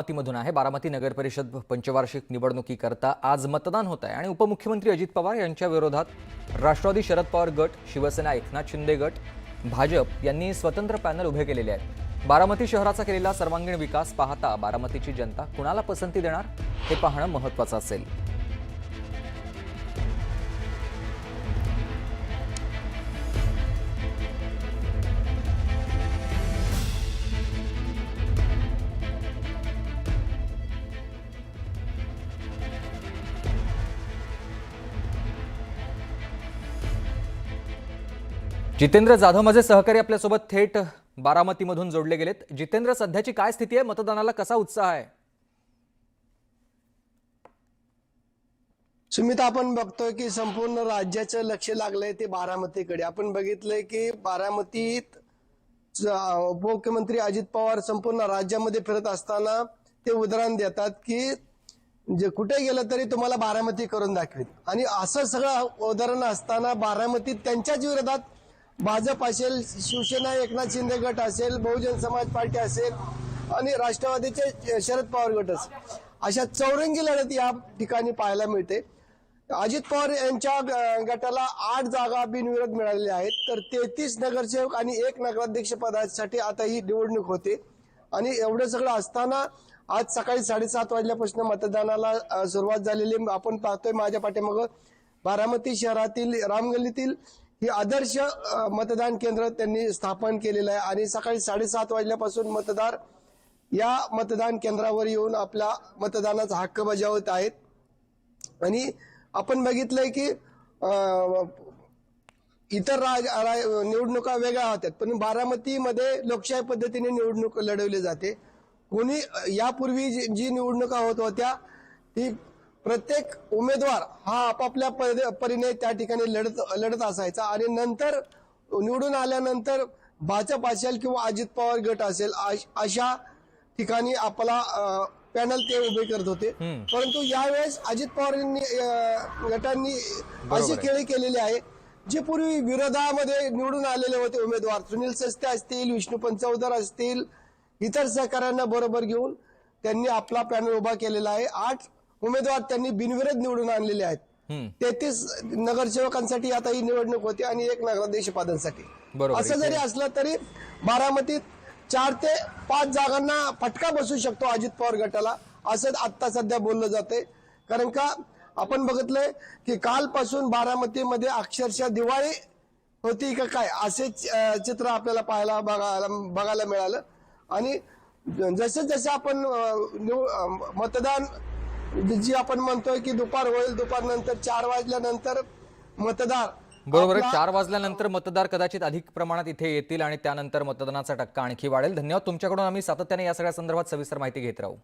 बारामतीमधून आहे। बारामती नगर परिषद पंचवार्षिक निवडणुकीकरता आज मतदान होत आहे आणि उपमुख्यमंत्री अजित पवार यांच्या विरोधात राष्ट्रवादी शरद पवार गट, शिवसेना एकनाथ शिंदे गट, भाजप यांनी स्वतंत्र पॅनल उभे केलेले आहेत। बारामती शहराचा केलेला सर्वांगीण विकास पाहता बारामतीची जनता कुणाला पसंती देणार हे पाहणं महत्त्वाचं असेल। जितेंद्र जाधव माझे सहकारी आपल्यासोबत थेट बारामतीमधून जोडले गेलेत। जितेंद्र, सध्याची काय स्थिती आहे? मतदानाला कसा उत्साह आहे? सुमित, आपण बघतोय की संपूर्ण राज्याचं लक्ष लागलंय ते बारामतीकडे। आपण बघितलंय की बारामतीत उपमुख्यमंत्री अजित पवार संपूर्ण राज्यामध्ये फिरत असताना ते उदाहरण देतात की जे कुठे गेलं तरी तुम्हाला बारामती करून दाखवेल। आणि असं सगळं उदाहरण असताना बारामतीत त्यांच्याच विरोधात भाजप असेल, शिवसेना एकनाथ शिंदे गट असेल, बहुजन समाज पार्टी असेल आणि राष्ट्रवादीचे शरद पवार गट असेल, अशा चौरंगी लढत या ठिकाणी पाहायला मिळते। अजित पवार यांच्या गटाला 8 जागा बिनविरोध मिळालेल्या आहेत, तर 33 नगरसेवक आणि 1 नगराध्यक्ष पदासाठी आता ही निवडणूक होते। आणि एवढं सगळं असताना आज सकाळी 7:30 वाजल्यापासून मतदानाला सुरुवात झालेली आपण पाहतोय। माझ्या पाठीमागं बारामती शहरातील रामगल्लीतील ही आदर्श मतदान केंद्र त्यांनी स्थापन केलेलं आहे आणि सकाळी 7:30 वाजल्यापासून मतदार या मतदान केंद्रावर येऊन आपला मतदानाचा हक्क बजावत आहेत। आणि आपण बघितलंय की इतर निवडणुका वेगळ्या होत्या, पण बारामतीमध्ये लोकशाही पद्धतीने निवडणूक लढवली जाते। कोणी यापूर्वी जी निवडणुका होत होत्या ती प्रत्येक उमेदवार हा आपापल्या परीने त्या ठिकाणी लढत असायचा आणि नंतर निवडून आल्यानंतर भाजप असेल किंवा अजित पवार गट असेल अशा ठिकाणी आपला पॅनल ते उभे करत होते। परंतु यावेळेस अजित पवार गटांनी अशी खेळी केलेली आहे जे पूर्वी विरोधामध्ये निवडून आलेले होते उमेदवार, सुनील सस्ते असतील, विष्णू पंचवदर असतील, इतर सहकाऱ्यांना बरोबर घेऊन त्यांनी आपला पॅनल उभा केलेला आहे। 8 उमेदवार त्यांनी बिनविरोध निवडून आणलेले आहेत। 33 नगरसेवकांसाठी आता ही निवडणूक होती आणि 1 नगराध्यक्ष पदांसाठी। असं जरी असलं तरी बारामतीत 4 ते 5 जागांना फटका बसू शकतो अजित पवार गटाला, असं आता सध्या बोललं जातंय। कारण का आपण बघितलंय की कालपासून बारामतीमध्ये अक्षरशः दिवाळी होती का काय असे चित्र आपल्याला बघायला मिळालं। आणि जसे जसे आपण मतदान जी आपण म्हणतोय की दुपार होईल, दुपारनंतर 4 वाजल्यानंतर मतदार बरोबर आहे। 4 वाजल्यानंतर मतदार कदाचित अधिक प्रमाणात इथे येतील आणि त्यानंतर मतदानाचा टक्का आणखी वाढेल। धन्यवाद तुमच्याकडून। आम्ही सातत्याने या सगळ्या संदर्भात सविस्तर माहिती घेत राहू।